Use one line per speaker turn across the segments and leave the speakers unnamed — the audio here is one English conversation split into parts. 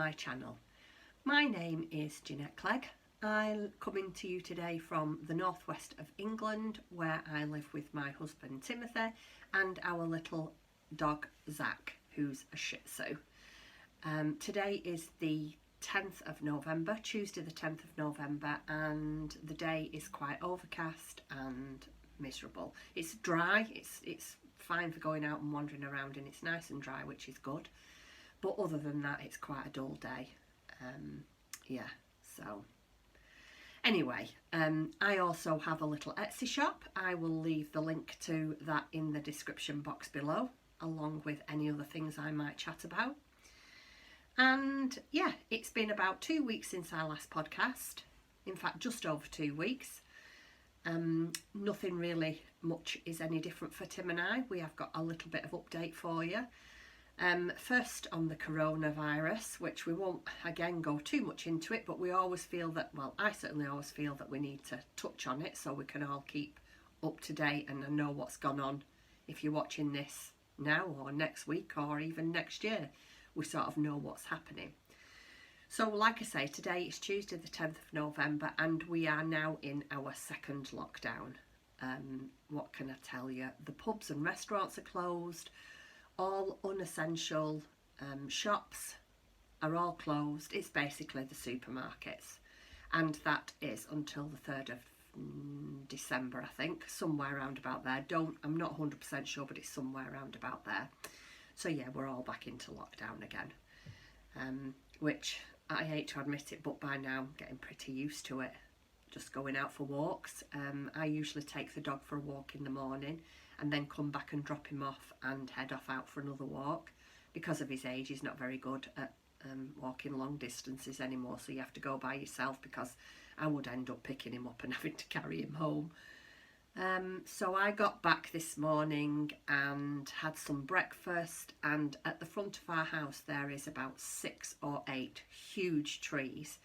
my channel. My name is Jeanette Clegg. I'm coming to you today from the northwest of England, where I live with my husband Timothy and our little dog Zach, who's a Shih Tzu. Today is the 10th of November, Tuesday the 10th of November, and the day is quite overcast and miserable. It's dry, it's fine for going out and wandering around, and it's nice and dry, which is good, but other than that it's quite a dull day. Yeah, so anyway, I also have a little Etsy shop. I will leave the link to that in the description box below, along with any other things I might chat about. And yeah, it's been about 2 weeks since our last podcast. In fact, just over 2 weeks. Nothing really much is any different for Tim and I. We have got a little bit of update for you. First on the coronavirus, which we won't again go too much into it, but we always feel that, well, I certainly always feel that we need to touch on it so we can all keep up to date and know what's gone on. If you're watching this now or next week or even next year, we sort of know what's happening. So like I say, today is Tuesday the 10th of November and we are now in our second lockdown. What can I tell you? The pubs and restaurants are closed. All unessential shops are all closed. It's basically the supermarkets, and that is until the 3rd of December, I think, somewhere around about there. I'm not 100% sure, but it's somewhere around about there. So yeah, we're all back into lockdown again, which I hate to admit it, but by now I'm getting pretty used to it. Just going out for walks. I usually take the dog for a walk in the morning and then come back and drop him off and head off out for another walk. Because of his age, he's not very good at walking long distances anymore, so you have to go by yourself, because I would end up picking him up and having to carry him home. So I got back this morning and had some breakfast, and at the front of our house there is about 6 or 8 huge trees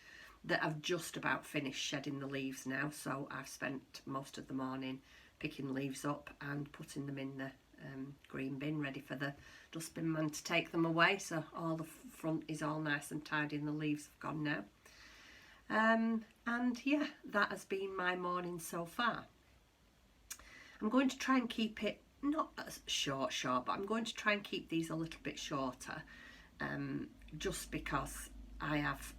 that have just about finished shedding the leaves now, so I've spent most of the morning picking leaves up and putting them in the green bin, ready for the dustbin man to take them away. So all the front is all nice and tidy and the leaves have gone now. And yeah, that has been my morning so far. I'm going to try and keep it not as short, but I'm going to try and keep these a little bit shorter, just because I have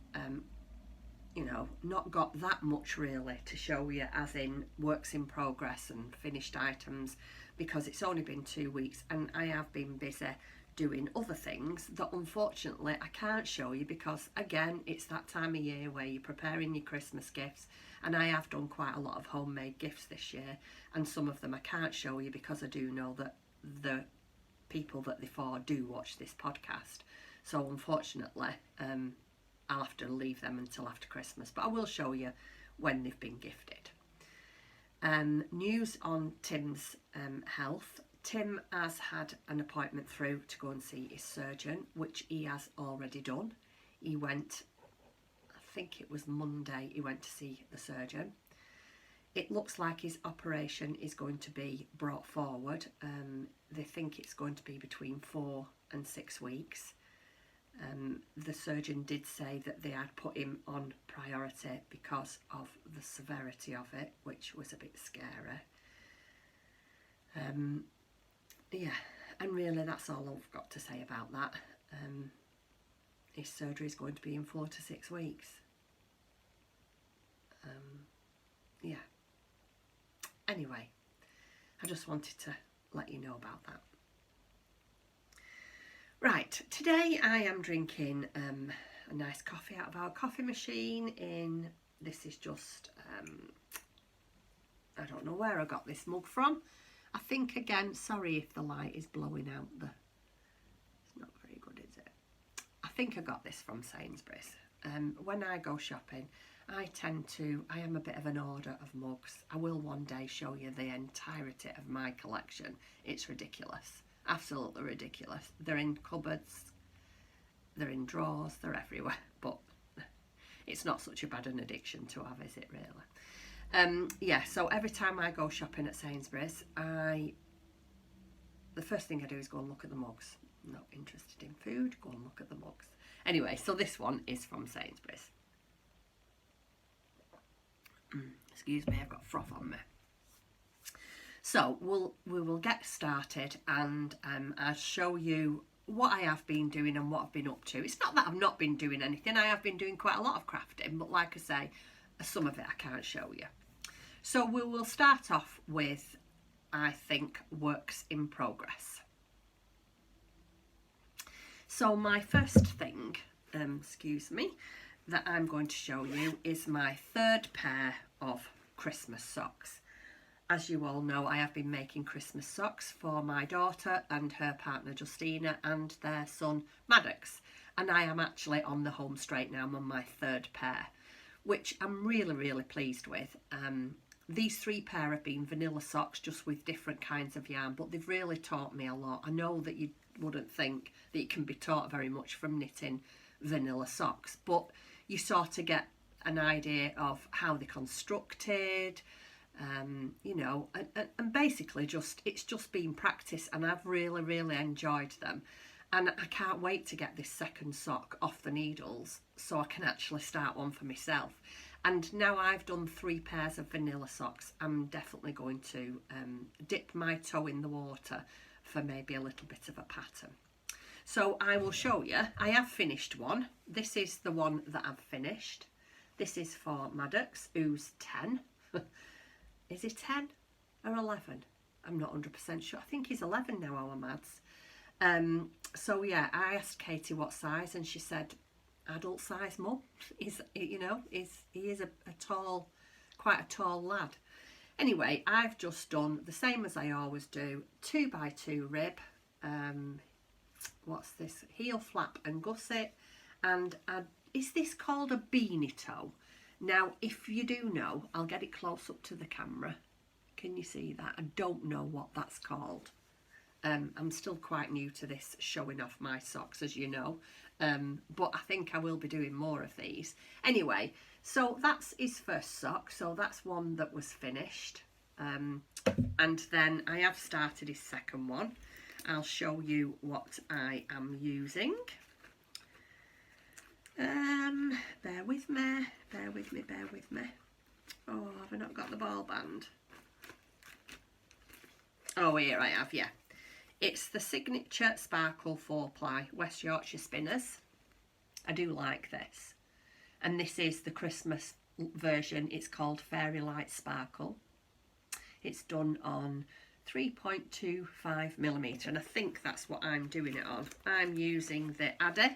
you know, not got that much really to show you, as in works in progress and finished items, because it's only been 2 weeks and I have been busy doing other things that unfortunately I can't show you, because again, it's that time of year where you're preparing your Christmas gifts, and I have done quite a lot of homemade gifts this year, and some of them I can't show you because I do know that the people that they for do watch this podcast. So unfortunately, I'll have to leave them until after Christmas, but I will show you when they've been gifted. News on Tim's health. Tim has had an appointment through to go and see his surgeon, which he has already done. He went, I think it was Monday, he went to see the surgeon. It looks like his operation is going to be brought forward. They think it's going to be between 4 and 6 weeks. The surgeon did say that they had put him on priority because of the severity of it, which was a bit scary. Yeah, and really that's all I've got to say about that. His surgery is going to be in 4 to 6 weeks. Yeah. Anyway, I just wanted to let you know about that. Right, today I am drinking a nice coffee out of our coffee machine. This is just, I don't know where I got this mug from. I think, again, sorry if the light is blowing out it's not very good, is it? I think I got this from Sainsbury's. When I go shopping, I am a bit of an hoarder of mugs. I will one day show you the entirety of my collection. It's ridiculous. Absolutely ridiculous. They're in cupboards, they're in drawers, they're everywhere, but it's not such a bad an addiction to have, is it really? Yeah, so every time I go shopping at Sainsbury's, the first thing I do is go and look at the mugs. I'm not interested in food, go and look at the mugs. Anyway, so this one is from Sainsbury's. Excuse me, I've got froth on me. So we will get started, and I'll show you what I have been doing and what I've been up to. It's not that I've not been doing anything. I have been doing quite a lot of crafting, but like I say, some of it I can't show you. So we will start off with, I think, works in progress. So my first thing, excuse me, that I'm going to show you is my third pair of Christmas socks. As you all know, I have been making Christmas socks for my daughter and her partner Justina and their son Maddox. And I am actually on the home straight now. I'm on my third pair, which I'm really pleased with. These 3 pair have been vanilla socks, just with different kinds of yarn, but they've really taught me a lot. I know that you wouldn't think that you can be taught very much from knitting vanilla socks, but you sort of get an idea of how they're constructed, you know, and basically it's just been practice, and I've really enjoyed them. And I can't wait to get this second sock off the needles so I can actually start one for myself. And now I've done 3 pairs of vanilla socks, I'm definitely going to dip my toe in the water for maybe a little bit of a pattern. So I will show you. I have finished one. This is the one that I've finished. This is for Maddox, who's 10. Is he 10 or 11? I'm not 100% sure. I think he's 11 now, our Mads. So yeah, I asked Katie what size, and she said adult size, mum. He's, you know, he is a tall, quite a tall lad. Anyway, I've just done the same as I always do, 2x2 rib. What's this? Heel flap and gusset. And is this called a beanie toe? Now, if you do know, I'll get it close up to the camera. Can you see that? I don't know what that's called. I'm still quite new to this showing off my socks, as you know. But I think I will be doing more of these. Anyway, so that's his first sock. So that's one that was finished. And then I have started his second one. I'll show you what I am using. Bear with me. Oh, have I not got the ball band? Oh, here I have, yeah. It's the Signature Sparkle 4-ply West Yorkshire Spinners. I do like this. And this is the Christmas version. It's called Fairy Light Sparkle. It's done on 3.25mm, and I think that's what I'm doing it on. I'm using the Addy.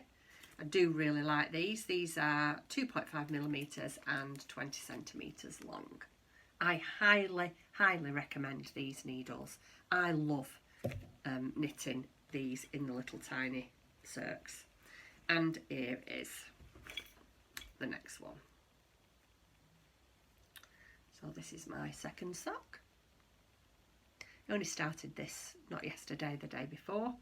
I do really like these. These are 2.5mm and 20cm long. I highly recommend these needles. I love knitting these in the little tiny circs. And here is the next one. So this is my second sock. I only started this not yesterday, the day before.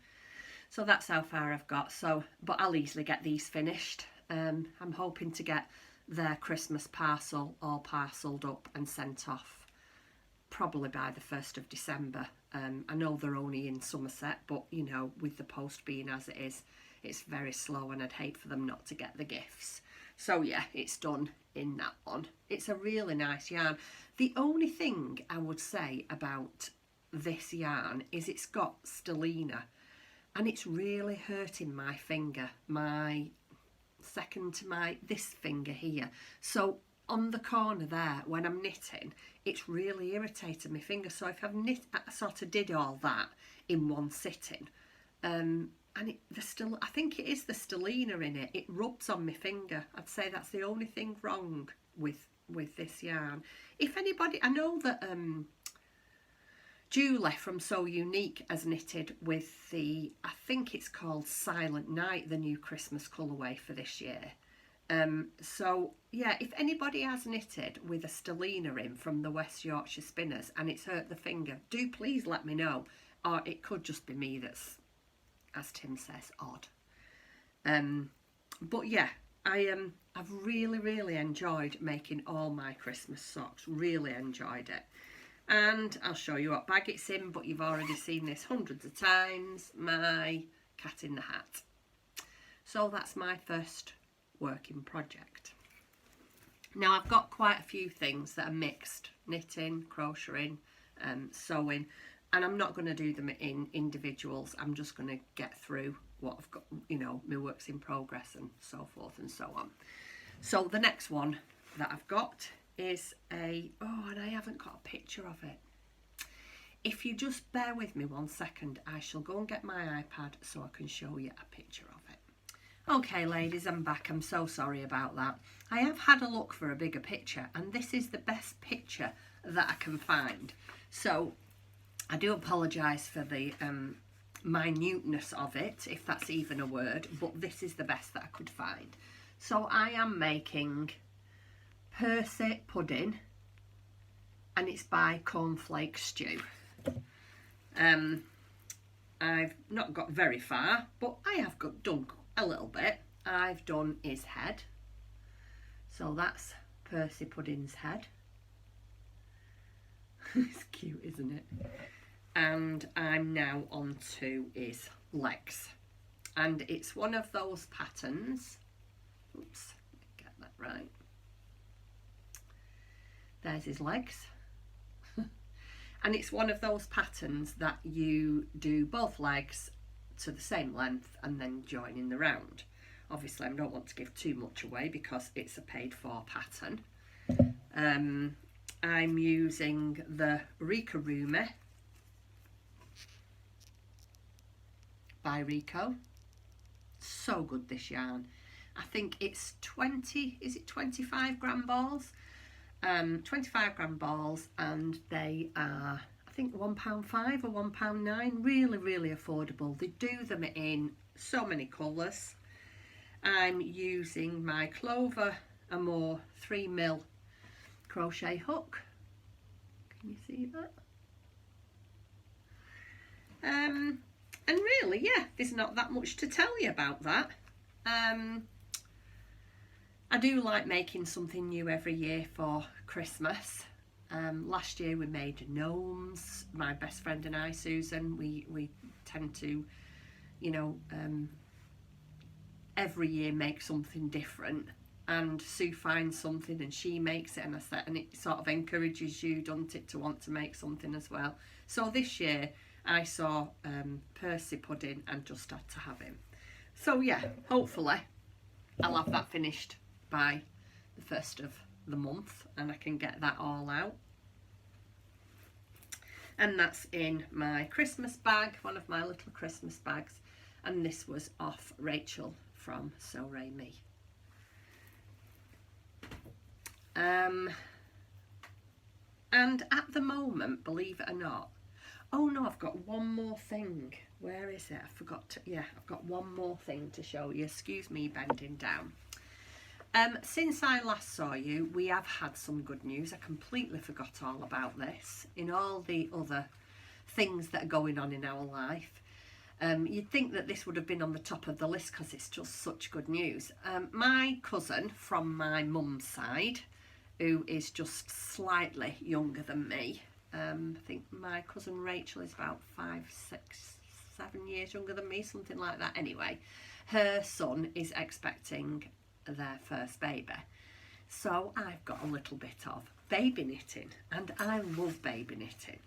So that's how far I've got. So, but I'll easily get these finished. I'm hoping to get their Christmas parcel all parcelled up and sent off probably by the 1st of December. I know they're only in Somerset, but you know, with the post being as it is, it's very slow, and I'd hate for them not to get the gifts. So yeah, it's done in that one. It's a really nice yarn. The only thing I would say about this yarn is it's got stellina, and it's really hurting my finger, my second to this finger here. So on the corner there, when I'm knitting, it's really irritated my finger. So if I've I sort of did all that in one sitting, and I think it is the stellina in it. It rubs on my finger. I'd say that's the only thing wrong with this yarn. If anybody, I know that Julie from So Unique has knitted with the, I think it's called Silent Night, the new Christmas colourway for this year. So yeah, if anybody has knitted with a stellina in from the West Yorkshire Spinners and it's hurt the finger, do please let me know. Or it could just be me that's, as Tim says, odd. But yeah, I've really enjoyed making all my Christmas socks. Really enjoyed it. And I'll show you what bag it's in, but you've already seen this hundreds of times. My cat in the hat. So that's my first working project. Now I've got quite a few things that are mixed: knitting, crocheting, sewing, and I'm not going to do them in individuals. I'm just going to get through what I've got, you know, my works in progress and so forth and so on. So the next one that I've got is and I haven't got a picture of it. If you just bear with me 1 second, I shall go and get my iPad so I can show you a picture of it. Okay ladies, I'm back. I'm so sorry about that. I have had a look for a bigger picture, and this is the best picture that I can find. So I do apologise for the minuteness of it, if that's even a word, but this is the best that I could find. So I am making Percy pudding, and it's by Cornflake Stew. I've not got very far, but I have done a little bit. I've done his head, so that's Percy Pudding's head. It's cute, isn't it? And I'm now on to his legs, and it's one of those patterns. Oops, get that right. There's his legs. And it's one of those patterns that you do both legs to the same length and then join in the round. Obviously I don't want to give too much away because it's a paid for pattern. I'm using the Rika by Rico. So good, this yarn. I think it's 25 gram balls. 25 gram balls, and they are, I think, £1.5 or £1.9. Really affordable. They do them in so many colours. I'm using my Clover and More 3mm crochet hook. Can you see that? And really, yeah, there's not that much to tell you about that. I do like making something new every year for Christmas. Last year we made gnomes. My best friend and I, Susan, we tend to, you know, every year make something different. And Sue finds something and she makes it, and it sort of encourages you, doesn't it, to want to make something as well. So this year I saw Percy pudding and just had to have him. So yeah, hopefully I'll have that finished by the 1st of the month and I can get that all out. And that's in my Christmas bag, one of my little Christmas bags, and this was off Rachel from So Ray Me. And at the moment, believe it or not, oh no, I've got one more thing. Where is it? I forgot to, yeah, I've got one more thing to show you. Excuse me bending down. Since I last saw you, we have had some good news. I completely forgot all about this in all the other things that are going on in our life. You'd think that this would have been on the top of the list because it's just such good news. My cousin from my mum's side, who is just slightly younger than me, I think my cousin Rachel is about 5, 6, 7 years younger than me, something like that. Anyway, her son is expecting their first baby, so I've got a little bit of baby knitting, and I love baby knitting.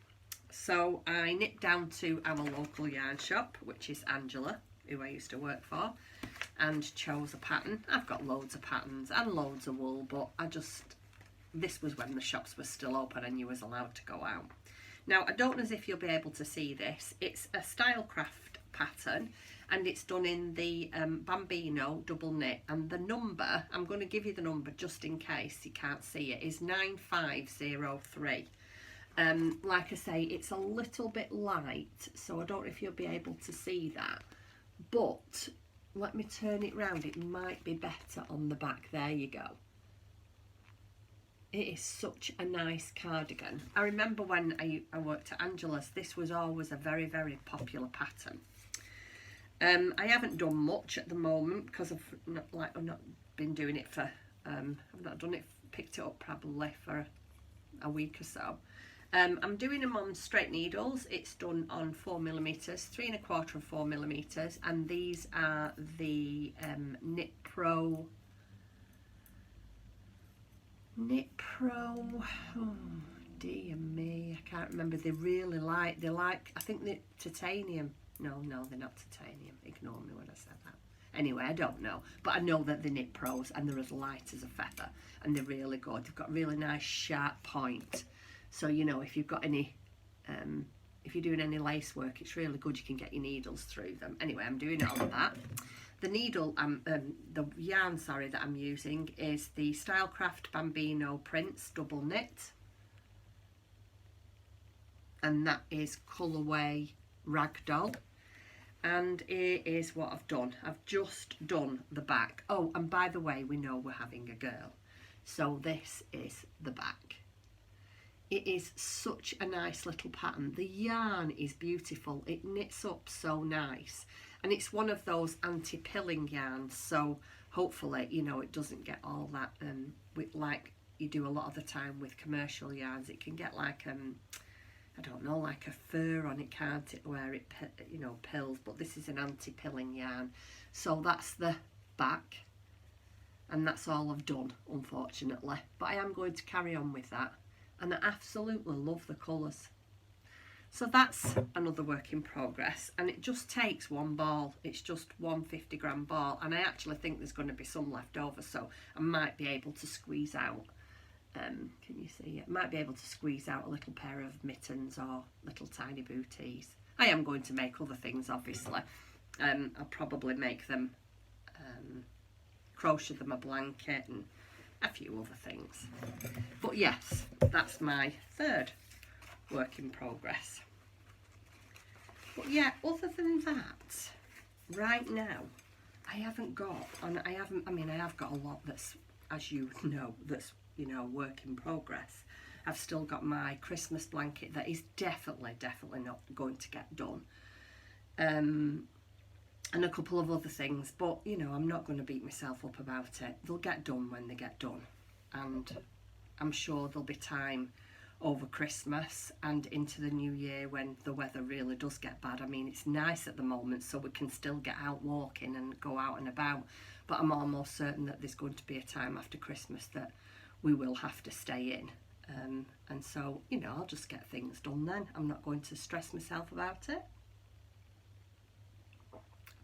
So I nipped down to our local yarn shop, which is Angela, who I used to work for, and chose a pattern. I've got loads of patterns and loads of wool, but this was when the shops were still open and you was allowed to go out. Now, I don't know if you'll be able to see this. It's a Stylecraft pattern, and it's done in the Bambino double knit, and the number, I'm going to give you the number just in case you can't see it, is 9503. Like I say, it's a little bit light, so I don't know if you'll be able to see that, but let me turn it round, it might be better on the back. There you go. It is such a nice cardigan. I remember when I worked at Angela's, this was always a very popular pattern. I haven't done much at the moment because I've not been doing it for I've not done it, picked it up probably for a week or so. I'm doing them on straight needles. It's done on 4mm, 3 1/4 and 4mm, and these are the Knit Pro. Oh dear me, I can't remember. They like, I think they're titanium. No, they're not titanium. Ignore me when I said that. Anyway, I don't know, but I know that they're Knit Pros and they're as light as a feather, and they're really good. They've got really nice sharp point, so you know, if you've got any if you're doing any lace work, it's really good. You can get your needles through them. Anyway, I'm doing all of that. The needle, the yarn, sorry, that I'm using is the Stylecraft Bambino Prints Double Knit, and that is colourway Ragdoll. And here is what I've done. I've just done the back. Oh, and by the way, we know we're having a girl, so this is the back. It is such a nice little pattern. The yarn is beautiful. It knits up so nice, and it's one of those anti-pilling yarns, so hopefully, you know, it doesn't get all that with, like you do a lot of the time with commercial yarns. It can get like I don't know, like a fur on it, can't it, where it, you know, pills. But this is an anti-pilling yarn. So that's the back, and that's all I've done, unfortunately. But I am going to carry on with that, and I absolutely love the colours. So that's another work in progress, and it just takes one ball. It's just one 50-gram ball, and I actually think there's going to be some left over, so I might be able to squeeze out. Can you see it? Might be able to squeeze out a little pair of mittens or little tiny booties. I am going to make other things, obviously. I'll probably make them, crochet them a blanket and a few other things. But yes, that's my third work in progress. But yeah, other than that, right now, I haven't got, and I have got a lot that's, as you know, that's, you know, work in progress. I've still got my Christmas blanket that is definitely not going to get done, and a couple of other things, but you know, I'm not going to beat myself up about it. They'll get done when they get done, and I'm sure there'll be time over Christmas and into the new year when the weather really does get bad. I mean, it's nice at the moment, so we can still get out walking and go out and about, but I'm almost certain that there's going to be a time after Christmas that we will have to stay in, and so, you know, I'll just get things done then. I'm not going to stress myself about it.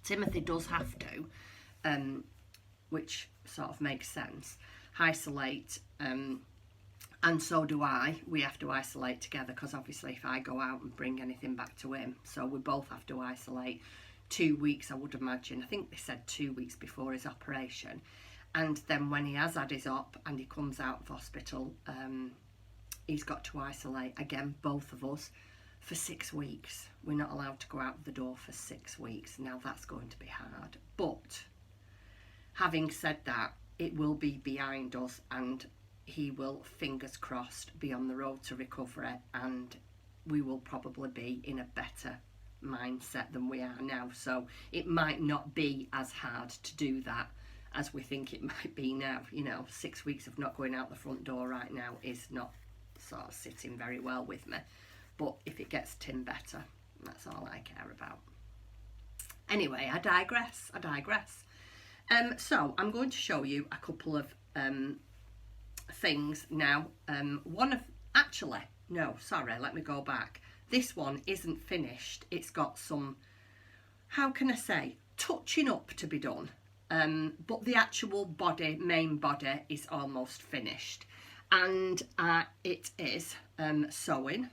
Timothy does have to, which sort of makes sense, isolate, and so do I. We have to isolate together, because obviously if I go out and bring anything back to him, so we both have to isolate 2 weeks, I would imagine. I think they said 2 weeks before his operation. And then when he has had his op and he comes out of hospital, he's got to isolate again, both of us, for 6 weeks. We're not allowed to go out the door for 6 weeks. Now that's going to be hard. But having said that, it will be behind us, and he will, fingers crossed, be on the road to recovery, and we will probably be in a better mindset than we are now. So it might not be as hard to do that as we think it might be now. You know, 6 weeks of not going out the front door right now is not sort of sitting very well with me. But if it gets Tim better, that's all I care about. Anyway, I digress. So I'm going to show you a couple of things now. Let me go back. This one isn't finished. It's got some, how can I say, touching up to be done. But the actual body, main body, is almost finished, and it is sewing,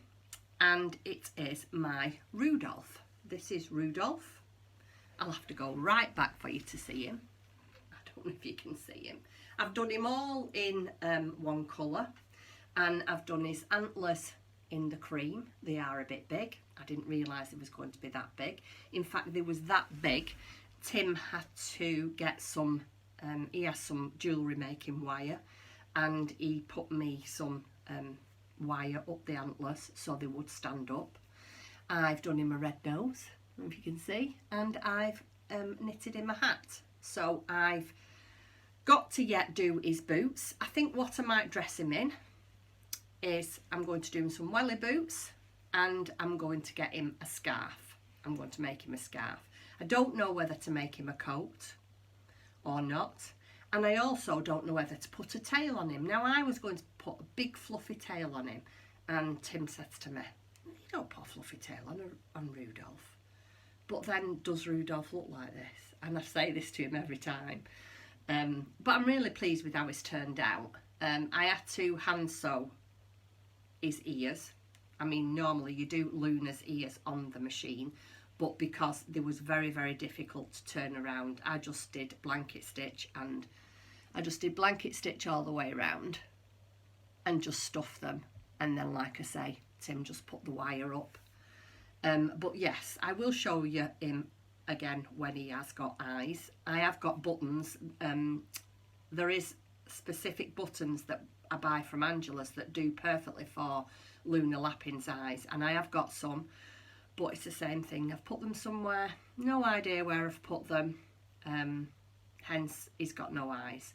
and it is my Rudolph. This is Rudolph. I'll have to go right back for you to see him. I don't know if you can see him. I've done him all in one colour, and I've done his antlers in the cream. They are a bit big. I didn't realise it was going to be that big. In fact, they was that big. Tim had to get some, he has some jewellery making wire, and he put me some wire up the antlers so they would stand up. I've done him a red nose, if you can see, and I've knitted him a hat. So I've got to yet do his boots. I think what I might dress him in is I'm going to do him some welly boots, and I'm going to get him a scarf. I'm going to make him a scarf. I don't know whether to make him a coat or not, and I also don't know whether to put a tail on him. Now, I was going to put a big fluffy tail on him, and Tim says to me, you don't put a fluffy tail on Rudolph. But then, does Rudolph look like this? And I say this to him every time. But I'm really pleased with how it's turned out. I had to hand sew his ears. I mean, normally you do Luna's ears on the machine, but because they was very, very difficult to turn around, I just did blanket stitch, and I just did blanket stitch all the way around and just stuff them. And then, like I say, Tim just put the wire up. But yes, I will show you him again when he has got eyes. I have got buttons. There is specific buttons that I buy from Angela's that do perfectly for Luna Lappin's eyes, and I have got some, but it's the same thing. I've put them somewhere, no idea where I've put them, hence he's got no eyes.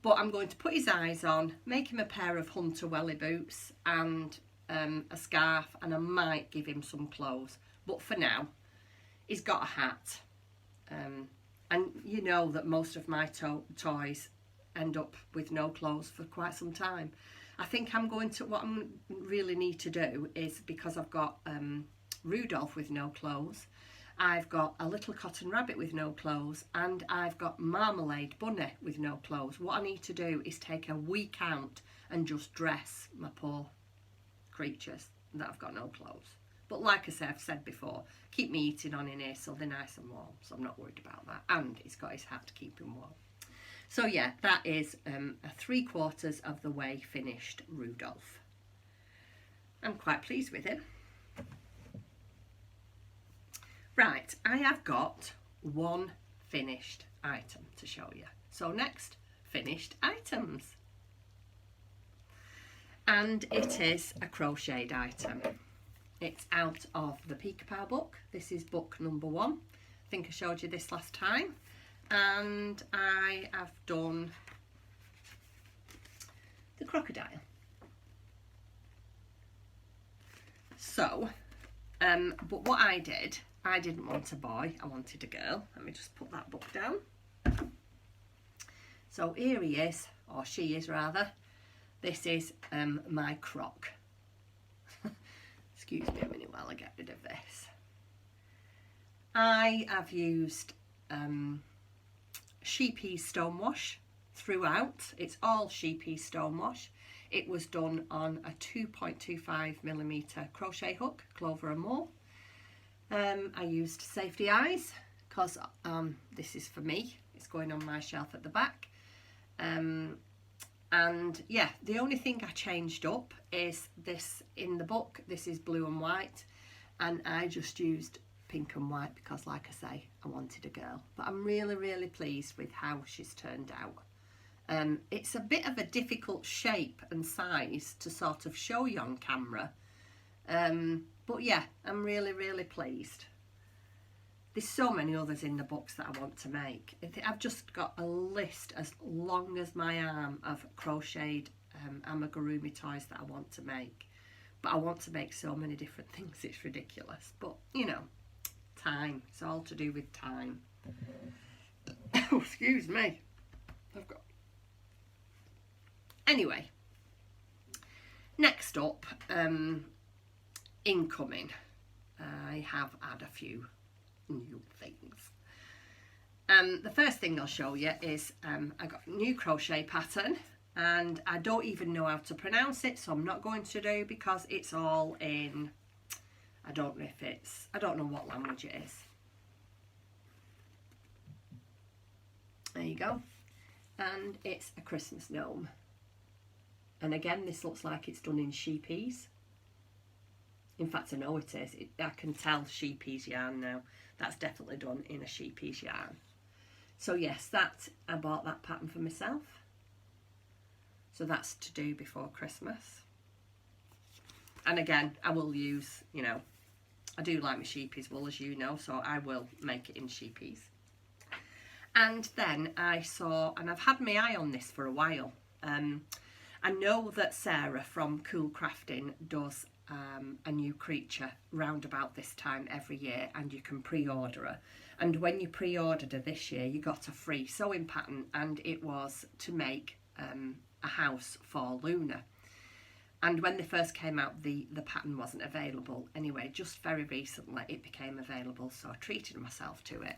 But I'm going to put his eyes on, make him a pair of hunter welly boots and a scarf, and I might give him some clothes. But for now, he's got a hat. And you know that most of my toys end up with no clothes for quite some time. I think what I really need to do is, because I've got Rudolph with no clothes, I've got a little cotton rabbit with no clothes, and I've got Marmalade Bunny with no clothes. What I need to do is take a week out and just dress my poor creatures that I've got no clothes. But like I said, I've said before, keep me eating on in here so they're nice and warm, so I'm not worried about that. And he's got his hat to keep him warm. So yeah, that is a 3/4 of the way finished Rudolph. I'm quite pleased with him. Right, I have got one finished item to show you. So next, finished items. And it is a crocheted item. It's out of the Peek-a-Pow book. This is book number 1. I think I showed you this last time. And I have done the crocodile. So, but what I didn't want a boy, I wanted a girl. Let me just put that book down. So here he is, or she is rather. This is my croc. Excuse me a minute while I get rid of this. I have used sheepy stonewash throughout. It's all sheepy stonewash. It was done on a 2.25mm crochet hook, Clover and More. I used safety eyes because this is for me. It's going on my shelf at the back. And yeah, the only thing I changed up is this in the book. This is blue and white, and I just used pink and white because, like I say, I wanted a girl. But I'm really, really pleased with how she's turned out. It's a bit of a difficult shape and size to sort of show you on camera. But yeah, I'm really, really pleased. There's so many others in the books that I want to make. I've just got a list as long as my arm of crocheted amigurumi toys that I want to make. But I want to make so many different things, it's ridiculous. But, you know, time. It's all to do with time. Oh, excuse me. Anyway, next up, incoming. I have had a few new things. The first thing I'll show you is I got a new crochet pattern, and I don't even know how to pronounce it, so I'm not going to do, because it's all in, I don't know what language it is. There you go. And it's a Christmas gnome. And again, this looks like it's done in sheepies. In fact, I know it is. I can tell sheepies yarn now. That's definitely done in a sheepies yarn. So yes, I bought that pattern for myself. So that's to do before Christmas. And again, I will use, you know, I do like my sheepies wool, as you know, so I will make it in sheepies. And then I saw, and I've had my eye on this for a while, I know that Sarah from Cool Crafting does a new creature round about this time every year, and you can pre-order her. And when you pre-ordered her this year, you got a free sewing pattern, and it was to make a house for Luna. And when they first came out, the pattern wasn't available. Anyway, just very recently it became available, so I treated myself to it.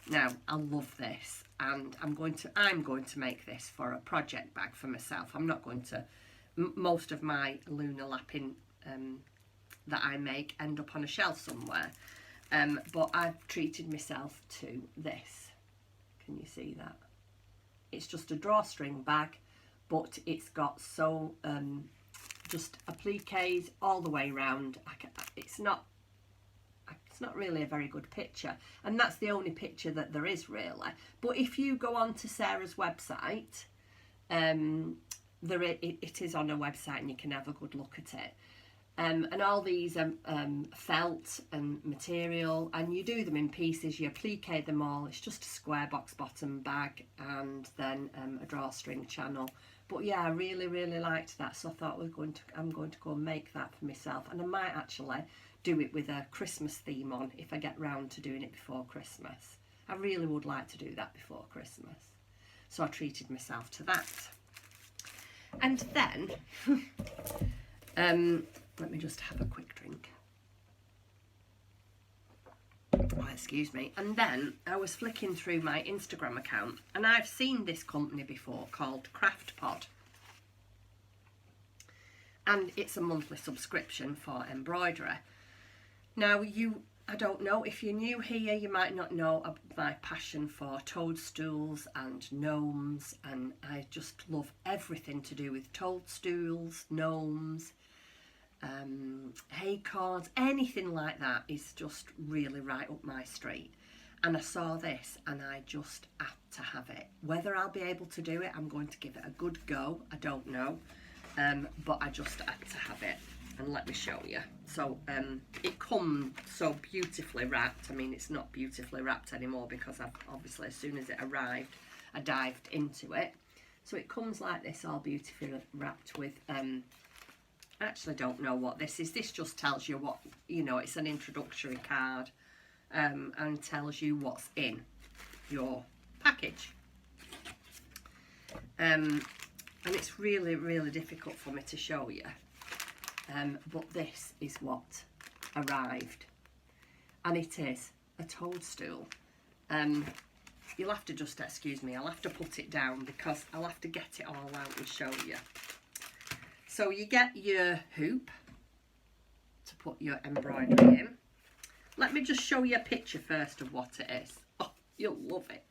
Now I love this, and I'm going to make this for a project bag for myself. I'm not going to. Most of my Luna lapping that I make end up on a shelf somewhere, but I've treated myself to this. Can you see that? It's just a drawstring bag, but it's got just appliques all the way around. It's not really a very good picture, and that's the only picture that there is really. But if you go on to Sarah's website, it is on her website, and you can have a good look at it. And all these felt and material, and you do them in pieces, you applique them all. It's just a square box bottom bag, and then a drawstring channel. But yeah, I really liked that, so I thought I'm going to go and make that for myself, and I might actually do it with a Christmas theme on if I get round to doing it before Christmas. I really would like to do that before Christmas, so I treated myself to that. And then let me just have a quick drink. Oh, excuse me. And then I was flicking through my Instagram account, and I've seen this company before called Craft. And it's a monthly subscription for embroidery. Now, I don't know, if you're new here, you might not know of my passion for toadstools and gnomes, and I just love everything to do with toadstools, gnomes, acorns, anything like that is just really right up my street. And I saw this and I just had to have it. Whether I'll be able to do it, I'm going to give it a good go, I don't know, but I just had to have it. And let me show you. So it comes so beautifully wrapped. I mean, it's not beautifully wrapped anymore because I've obviously, as soon as it arrived, I dived into it. So it comes like this, all beautifully wrapped with I actually don't know what this is. This just tells you what, you know, it's an introductory card, and tells you what's in your package. And it's really difficult for me to show you. But this is what arrived, and it is a toadstool. You'll have to just excuse me, I'll have to put it down because I'll have to get it all out and show you. So you get your hoop to put your embroidery in. Let me just show you a picture first of what it is. Oh, you'll love it.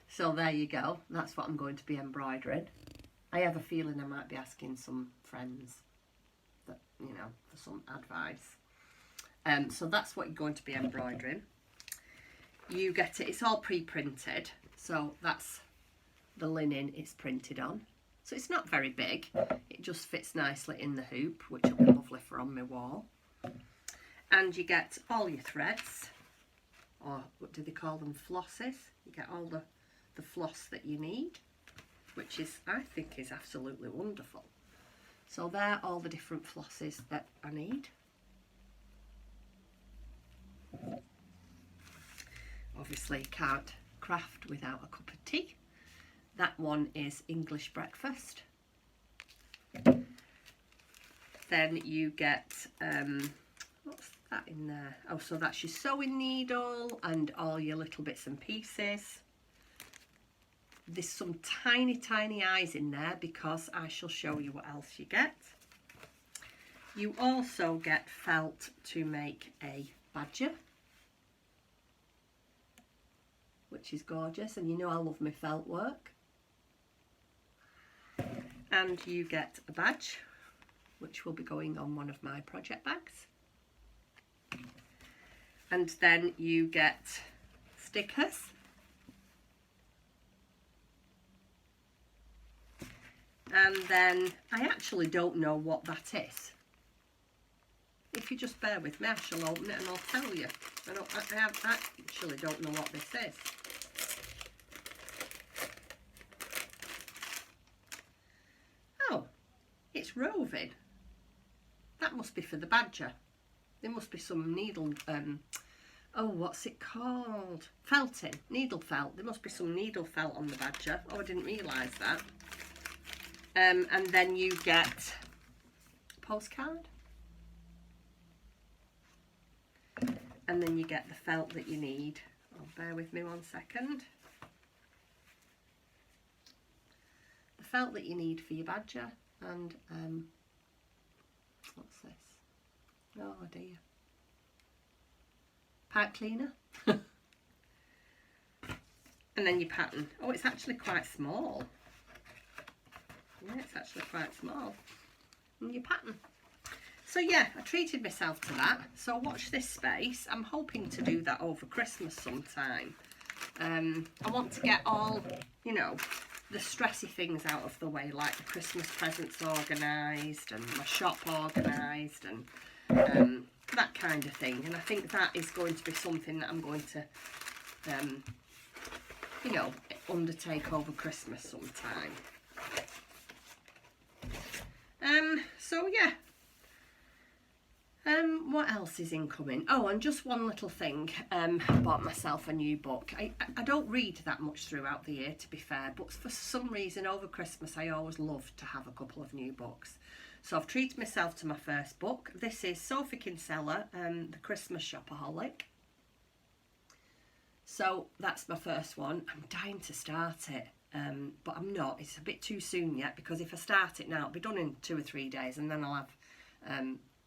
So there you go, that's what I'm going to be embroidering. I have a feeling I might be asking some friends that, you know, for some advice. So that's what you're going to be embroidering. You get it, it's all pre-printed, so that's the linen it's printed on. So it's not very big, it just fits nicely in the hoop, which will be lovely for on my wall. And you get all your threads, or what do they call them, flosses. You get all the floss that you need, which is, I think, is absolutely wonderful. So there are all the different flosses that I need. Obviously you can't craft without a cup of tea. That one is English breakfast. Then you get, what's that in there? Oh, so that's your sewing needle and all your little bits and pieces. There's some tiny eyes in there because I shall show you what else you get. You also get felt to make a badger, which is gorgeous, and you know I love my felt work. And you get a badge, which will be going on one of my project bags. And then you get stickers. And then I actually don't know what that is. If you just bear with me, I shall open it and I'll tell you. I actually don't know what this is. It's roving. That must be for the badger. There must be some needle, oh, what's it called? Felting, needle felt. There must be some needle felt on the badger. Oh, I didn't realise that. And then you get a postcard. And then you get the felt that you need. Oh, bear with me 1 second. The felt that you need for your badger. And, what's this? Oh dear. Pipe cleaner. And then your pattern. Oh, it's actually quite small. Yeah, it's actually quite small. And your pattern. So yeah, I treated myself to that. So watch this space. I'm hoping to do that over Christmas sometime. I want to get all, you know, the stressy things out of the way, like the Christmas presents organised and my shop organised and that kind of thing. And I think that is going to be something that I'm going to, you know, undertake over Christmas sometime. So yeah. What else is incoming? Oh, and just one little thing. I bought myself a new book. I don't read that much throughout the year, to be fair, but for some reason over Christmas I always love to have a couple of new books. So I've treated myself to my first book. This is Sophie Kinsella, The Christmas Shopaholic. So that's my first one. I'm dying to start it, but I'm not. It's a bit too soon yet, because if I start it now, it'll be done in 2 or 3 days, and then I'll have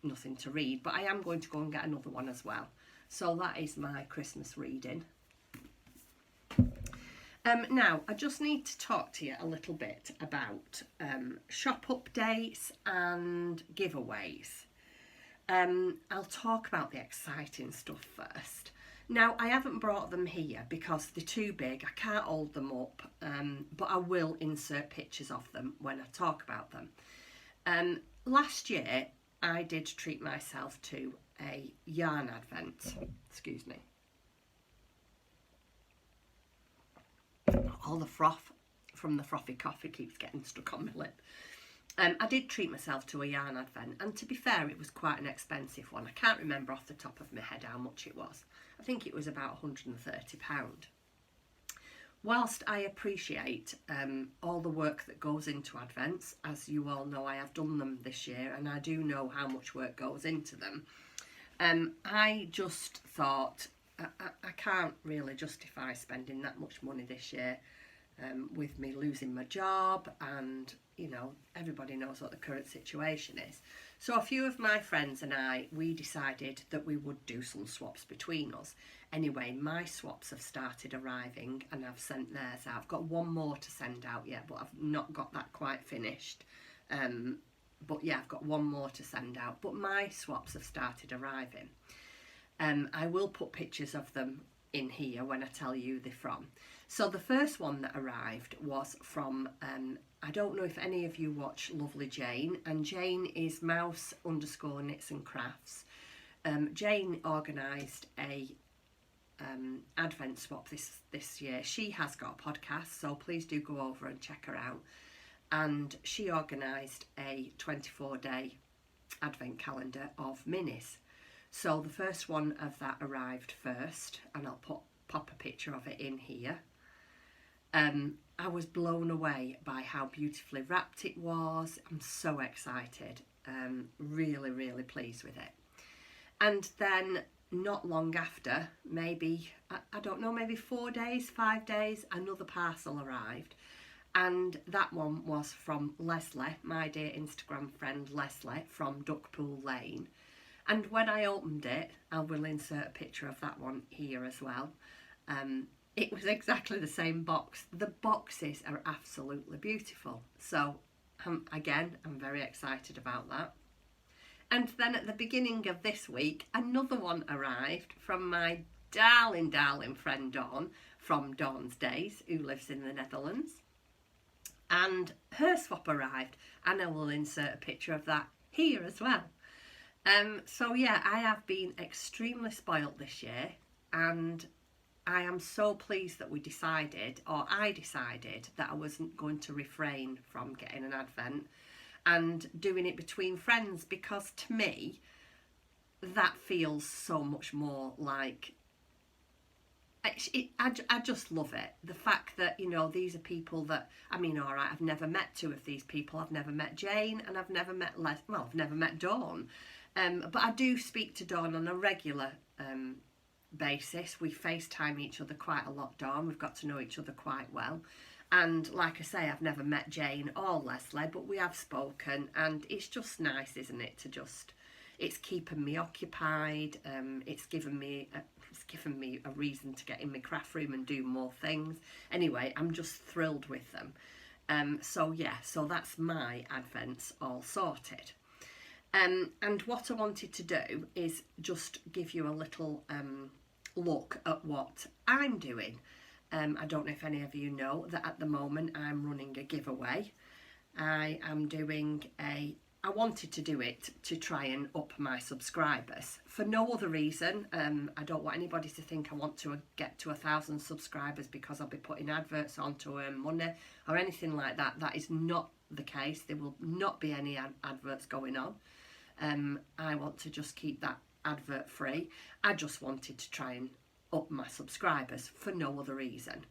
nothing to read. But I am going to go and get another one as well. So that is my Christmas reading. Now, I just need to talk to you a little bit about shop updates and giveaways. I'll talk about the exciting stuff first. Now, I haven't brought them here because they're too big. I can't hold them up, but I will insert pictures of them when I talk about them. Last year, I did treat myself to a yarn advent. Excuse me. All the froth from the frothy coffee keeps getting stuck on my lip. I did treat myself to a yarn advent, and to be fair, it was quite an expensive one. I can't remember off the top of my head how much it was. I think it was about £130. Whilst I appreciate all the work that goes into advents, as you all know, I have done them this year, and I do know how much work goes into them. I just thought I can't really justify spending that much money this year, with me losing my job, and you know, everybody knows what the current situation is. So a few of my friends and I, we decided that we would do some swaps between us. Anyway, my swaps have started arriving, and I've sent theirs out. I've got one more to send out yet, but I've not got that quite finished. But yeah, I've got one more to send out, but my swaps have started arriving. I will put pictures of them in here when I tell you they're from. So the first one that arrived was from, I don't know if any of you watch Lovely Jane, and Jane is mouse_knits and crafts. Jane organised a advent swap this year. She has got a podcast, so please do go over and check her out. And she organised a 24-day advent calendar of minis. So the first one of that arrived first, and I'll pop a picture of it in here. I was blown away by how beautifully wrapped it was. I'm so excited. Really, really pleased with it. And then not long after, maybe, I don't know, maybe 4 days, 5 days, another parcel arrived. And that one was from Leslie, my dear Instagram friend Leslie from Duckpool Lane. And when I opened it, I will insert a picture of that one here as well. It was exactly the same box. The boxes are absolutely beautiful. So, again, I'm very excited about that. And then at the beginning of this week, another one arrived from my darling, darling friend Dawn from Dawn's Days, who lives in the Netherlands. And her swap arrived, and I will insert a picture of that here as well. So yeah, I have been extremely spoilt this year, and I am so pleased that I decided that I wasn't going to refrain from getting an advent. and doing it between friends, because to me that feels so much more like I just love it. The fact that, you know, these are people that, I mean, all right, I've never met two of these people. I've never met Jane, and I've never met I've never met Dawn. But I do speak to Dawn on a regular basis. We FaceTime each other quite a lot, Dawn. We've got to know each other quite well. And like I say, I've never met Jane or Leslie, but we have spoken, and it's just nice, isn't it, to just, it's keeping me occupied. It's given me a reason to get in my craft room and do more things. Anyway, I'm just thrilled with them. So yeah, so that's my Advents all sorted. And what I wanted to do is just give you a little look at what I'm doing. I don't know if any of you know that at the moment I'm running a giveaway. I wanted to do it to try and up my subscribers for no other reason. I don't want anybody to think I want to get to 1,000 subscribers because I'll be putting adverts on to earn money or anything like that. That is not the case. There will not be any adverts going on. I want to just keep that advert free. I just wanted to try and up my subscribers for no other reason.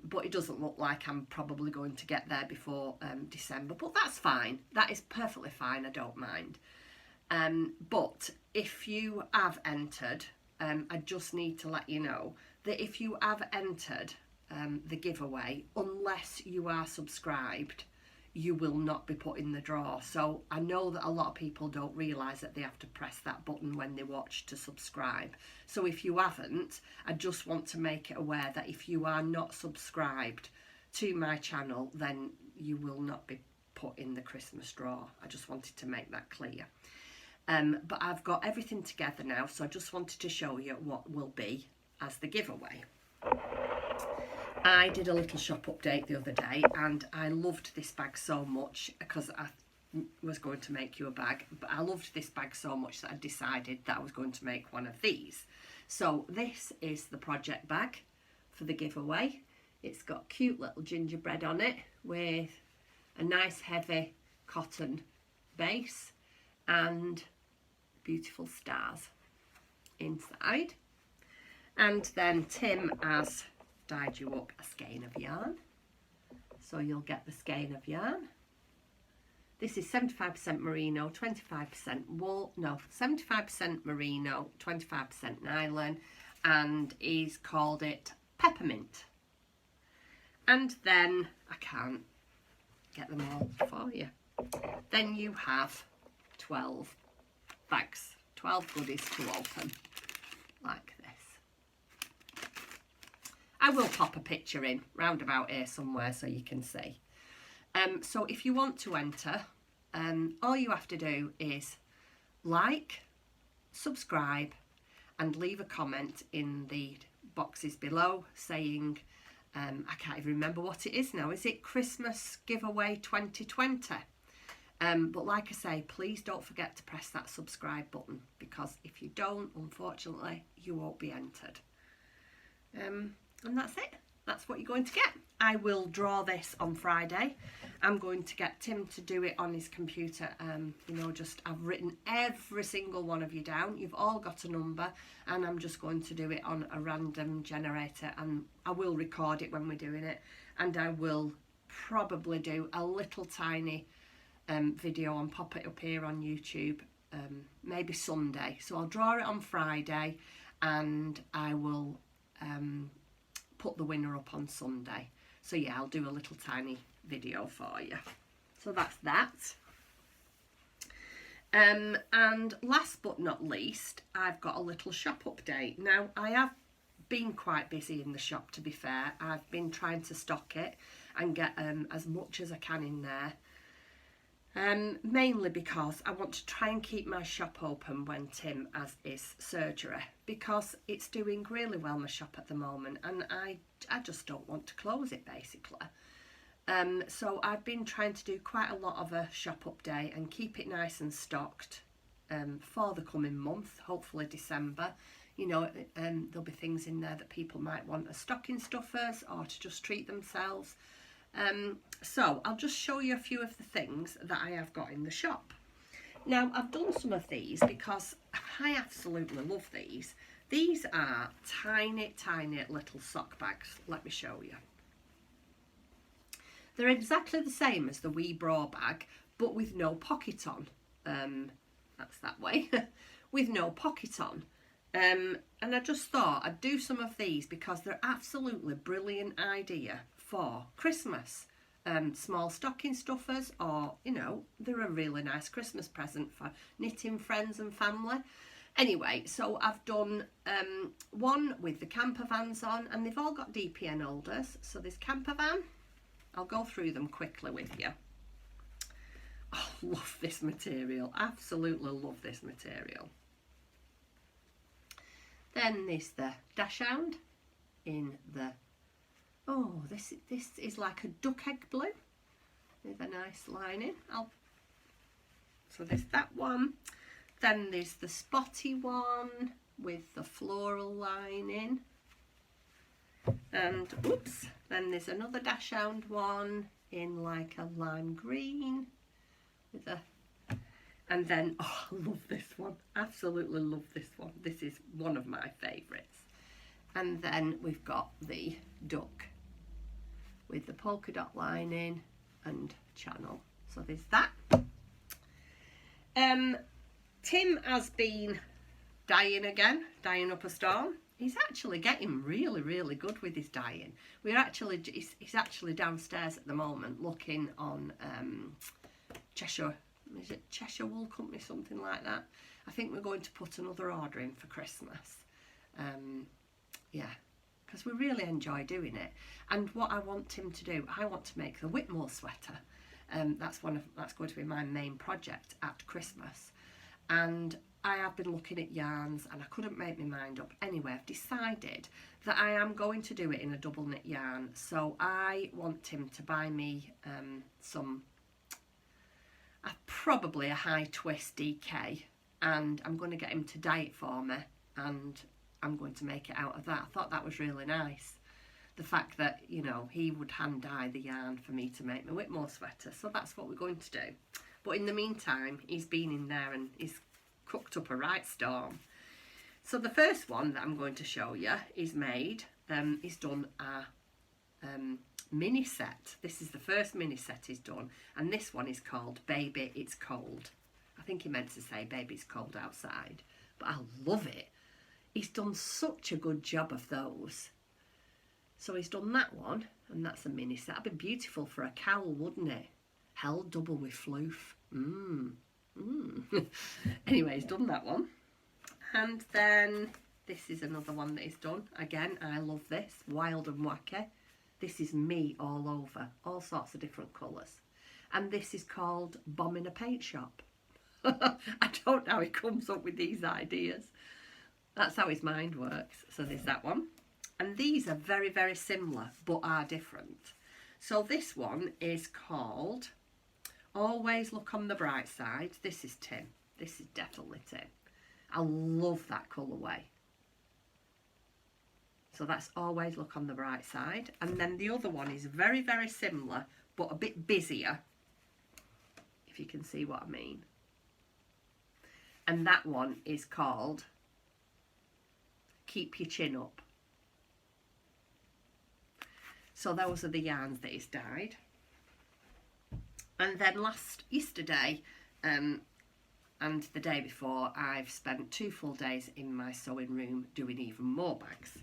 But it doesn't look like I'm probably going to get there before December, but that's fine. That is perfectly fine. I don't mind. But if you have entered, I just need to let you know that if you have entered the giveaway, unless you are subscribed, you will not be put in the draw. So I know that a lot of people don't realise that they have to press that button when they watch to subscribe. So if you haven't, I just want to make it aware that if you are not subscribed to my channel, then you will not be put in the Christmas draw. I just wanted to make that clear. But I've got everything together now, so I just wanted to show you what will be as the giveaway. I did a little shop update the other day, and I loved this bag so much because I was going to make you a bag, but I loved this bag so much that I decided that I was going to make one of these. So this is the project bag for the giveaway. It's got cute little gingerbread on it with a nice heavy cotton base and beautiful stars inside. And then Tim has dyed you up a skein of yarn, so you'll get the skein of yarn. This is 75% merino, 25% wool, no, 75% merino, 25% nylon, and he's called it peppermint. And then I can't get them all for you. Then you have 12 bags, 12 goodies to open like this. I will pop a picture in round about here somewhere so you can see. So if you want to enter, all you have to do is like, subscribe, and leave a comment in the boxes below saying, I can't even remember what it is now. Is it Christmas giveaway 2020? But like I say, please don't forget to press that subscribe button, because if you don't, unfortunately, you won't be entered. And that's it. That's what you're going to get. I will draw this on Friday. I'm going to get Tim to do it on his computer. You know, just I've written every single one of you down. You've all got a number, and I'm just going to do it on a random generator, and I will record it when we're doing it, and I will probably do a little tiny video and pop it up here on YouTube maybe Sunday. So I'll draw it on Friday, and I will put the winner up on Sunday. So yeah, I'll do a little tiny video for you. So that's that. And last but not least, I've got a little shop update. Now, I have been quite busy in the shop, to be fair. I've been trying to stock it and get as much as I can in there. Mainly because I want to try and keep my shop open when Tim has his surgery, because it's doing really well, my shop at the moment, and I just don't want to close it, basically. So I've been trying to do quite a lot of a shop update and keep it nice and stocked for the coming month, hopefully December. You know, there'll be things in there that people might want as stocking stuffers or to just treat themselves. So I'll just show you a few of the things that I have got in the shop. Now, I've done some of these because I absolutely love these. These are tiny, tiny little sock bags. Let me show you. They're exactly the same as the wee bra bag, but with no pocket on. That's that way, with no pocket on. And I just thought I'd do some of these because they're absolutely brilliant idea for Christmas. Small stocking stuffers, or, you know, they're a really nice Christmas present for knitting friends and family. Anyway, so I've done one with the camper vans on, and they've all got DPN holders. So this camper van, I'll go through them quickly with you. Oh, love this material, absolutely love this material. Then there's the dash hound in the, oh, this is like a duck egg blue with a nice lining. So there's that one. Then there's the spotty one with the floral lining. And oops, then there's another dash hound one in like a lime green with a, and then, oh, I love this one, absolutely love this one. This is one of my favourites. And then we've got the duck with the polka dot lining and channel. So there's that. Tim has been dyeing again, dyeing up a storm. He's actually getting really, really good with his dyeing. He's actually downstairs at the moment looking on Cheshire, is it Cheshire Wool Company, something like that. I think we're going to put another order in for Christmas. Yeah, because we really enjoy doing it. And what I want him to do, I want to make the Whitmore sweater. That's going to be my main project at Christmas. And I have been looking at yarns and I couldn't make my mind up. Anyway, I've decided that I am going to do it in a double knit yarn. So I want him to buy me probably a high twist DK, and I'm going to get him to dye it for me, and I'm going to make it out of that. I thought that was really nice. The fact that, you know, he would hand dye the yarn for me to make my Whitmore sweater. So that's what we're going to do. But in the meantime, he's been in there and he's cooked up a right storm. So the first one that I'm going to show you is made. He's done a mini set. This is the first mini set he's done, and this one is called Baby It's Cold. I think he meant to say Baby It's Cold Outside, but I love it. He's done such a good job of those. So he's done that one, and that's a mini set. That'd be beautiful for a cowl, wouldn't it? Held double with floof. Anyway, he's done that one. And then this is another one that he's done. Again, I love this. Wild and wacky. This is me all over. All sorts of different colours. And this is called Bomb in a Paint Shop. I don't know how he comes up with these ideas. That's how his mind works. So there's that one. And these are very, very similar, but are different. So this one is called Always Look on the Bright Side. This is Tim. This is definitely Tim. I love that colourway. So that's Always Look on the Bright Side. And then the other one is very, very similar, but a bit busier, if you can see what I mean. And that one is called Keep Your Chin Up. So those are the yarns that he's dyed. And then yesterday and the day before, I've spent 2 full days in my sewing room doing even more bags.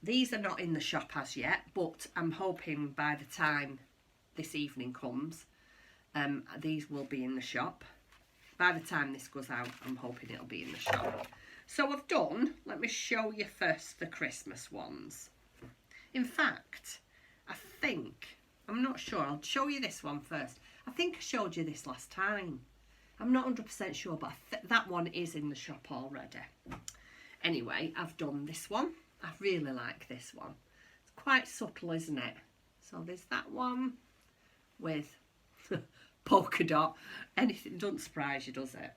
These are not in the shop as yet, but I'm hoping by the time this evening comes, these will be in the shop. By the time this goes out, I'm hoping it'll be in the shop. So I've done, let me show you first the Christmas ones. In fact, I'm not sure, I'll show you this one first. I think I showed you this last time. I'm not 100% sure, but that one is in the shop already. Anyway, I've done this one. I really like this one. It's quite subtle, isn't it? So there's that one with polka dot. Anything doesn't surprise you, does it?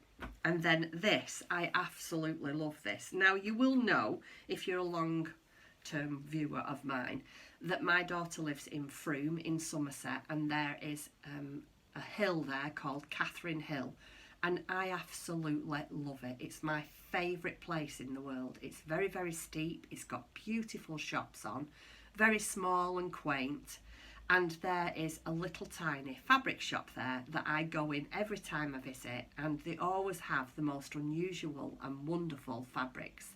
And then this, I absolutely love this. Now, you will know, if you're a long-term viewer of mine, that my daughter lives in Froome in Somerset, and there is a hill there called Catherine Hill, and I absolutely love it. It's my favourite place in the world. It's very, very steep. It's got beautiful shops on, very small and quaint, and there is a little tiny fabric shop there that I go in every time I visit, and they always have the most unusual and wonderful fabrics.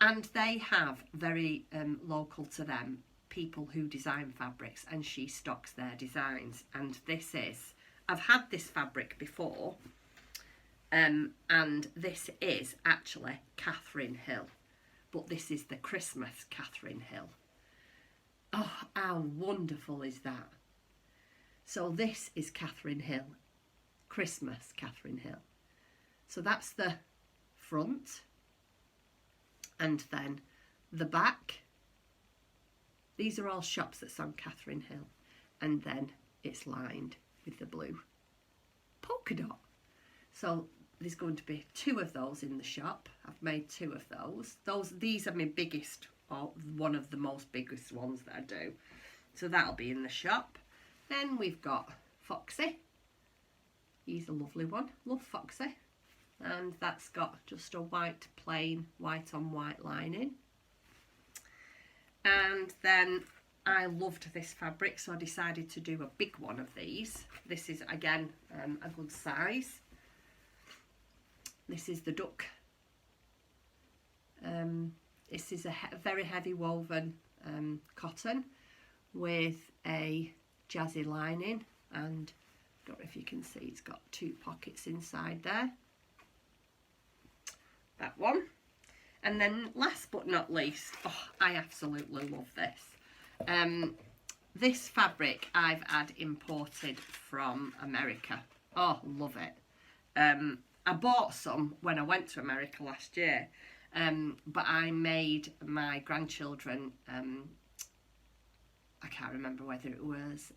And they have very local to them people who design fabrics, and she stocks their designs. And this is, I've had this fabric before, and this is actually Catherine Hill, but this is the Christmas Catherine Hill. Oh, how wonderful is that? So this is Catherine Hill, Christmas Catherine Hill. So that's the front, and then the back. These are all shops that's on Catherine Hill, and then it's lined with the blue polka dot. So there's going to be 2 of those in the shop. I've made 2 of those. These are my biggest, or one of the most biggest ones that I do. So that'll be in the shop. Then we've got Foxy. He's a lovely one. Love Foxy. And that's got just a white, plain white on white lining. And then I loved this fabric, so I decided to do a big one of these. This is again a good size. This is the duck. This is a very heavy woven cotton with a jazzy lining, and I don't know if you can see, it's got 2 pockets inside there. That one. And then last but not least, oh, I absolutely love this. This fabric I've had imported from America. Oh, love it. I bought some when I went to America last year, but I made my grandchildren, I can't remember whether it was,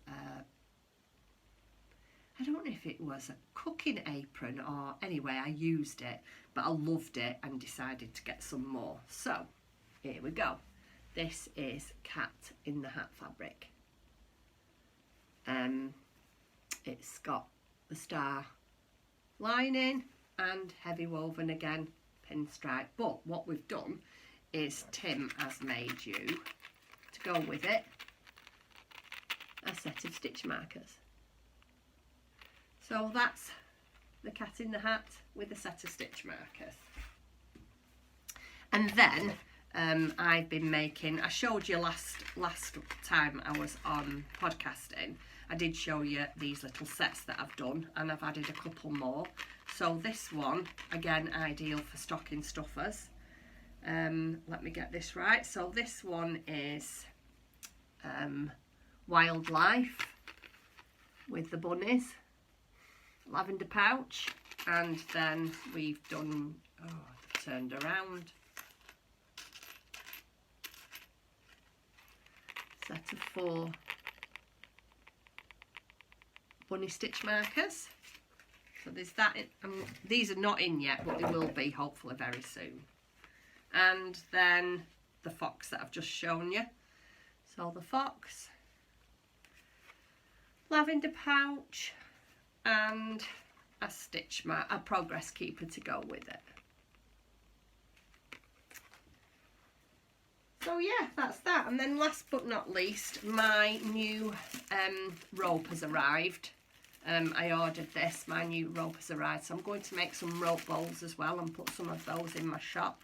I don't know if it was a cooking apron, or anyway, I used it, but I loved it and decided to get some more. So here we go. This is Cat in the Hat fabric. It's got the star lining and heavy woven again, pinstripe. But what we've done is Tim has made you, to go with it, a set of stitch markers. So that's the Cat in the Hat with a set of stitch markers. And then I've been making, I showed you last time I was on podcasting, I did show you these little sets that I've done, and I've added a couple more. So this one, again, ideal for stocking stuffers. Let me get this right. So this one is Wildlife with the bunnies, lavender pouch, and then we've done, oh, I've turned around, set of 4 bunny stitch markers. So there's that in, these are not in yet, but they will be hopefully very soon. And then the fox that I've just shown you. So the fox, lavender pouch, and a stitch mark, a progress keeper to go with it. So yeah, that's that. And then last but not least, my new rope has arrived. I ordered this, my new rope has arrived, so I'm going to make some rope bowls as well and put some of those in my shop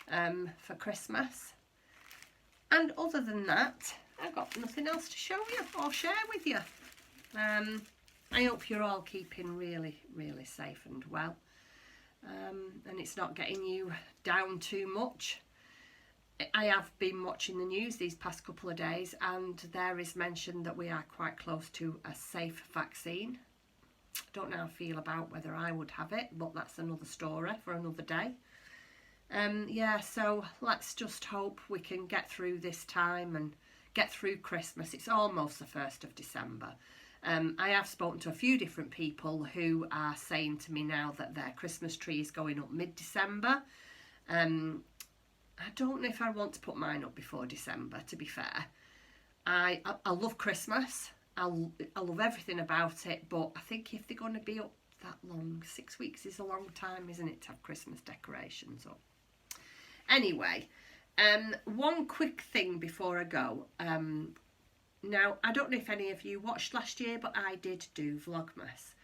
for Christmas. And other than that, I've got nothing else to show you or share with you. I hope you're all keeping really, really safe and well, and it's not getting you down too much. I have been watching the news these past couple of days, and there is mention that we are quite close to a safe vaccine. Don't know how I feel about whether I would have it, but that's another story for another day. Yeah, so let's just hope we can get through this time and get through Christmas. It's almost the 1st of December. I have spoken to a few different people who are saying to me now that their Christmas tree is going up mid-December. I don't know if I want to put mine up before December, to be fair. I love Christmas. I love everything about it, but I think if they're going to be up that long, 6 weeks is a long time, isn't it, to have Christmas decorations up? Anyway, one quick thing before I go. Now, I don't know if any of you watched last year, but I did do Vlogmas.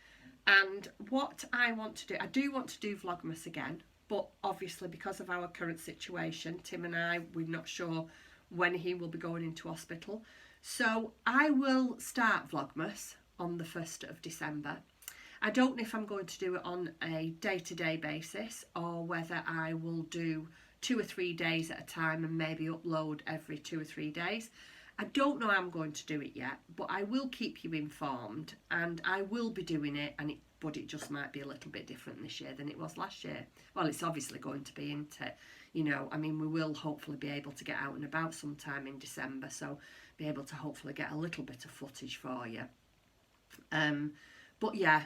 And what I want to do, I do want to do Vlogmas again, but obviously because of our current situation, Tim and I, we're not sure when he will be going into hospital. So I will start Vlogmas on the 1st of December. I don't know if I'm going to do it on a day-to-day basis or whether I will do 2 or 3 days at a time and maybe upload every 2 or 3 days. I don't know how I'm going to do it yet, but I will keep you informed, and I will be doing it, but it just might be a little bit different this year than it was last year. Well, it's obviously going to be, isn't it? You know, I mean, we will hopefully be able to get out and about sometime in December, so be able to hopefully get a little bit of footage for you. But yeah,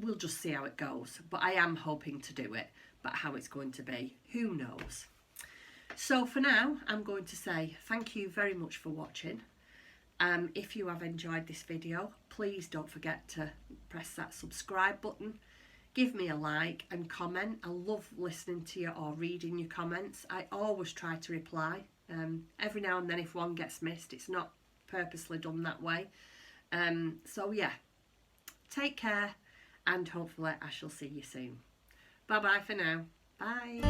we'll just see how it goes. But I am hoping to do it, but how it's going to be, who knows? So for now, I'm going to say thank you very much for watching. If you have enjoyed this video, please don't forget to press that subscribe button. Give me a like and comment. I love listening to you or reading your comments. I always try to reply. Every now and then if one gets missed, it's not purposely done that way. So yeah, take care and hopefully I shall see you soon. Bye bye for now. Bye.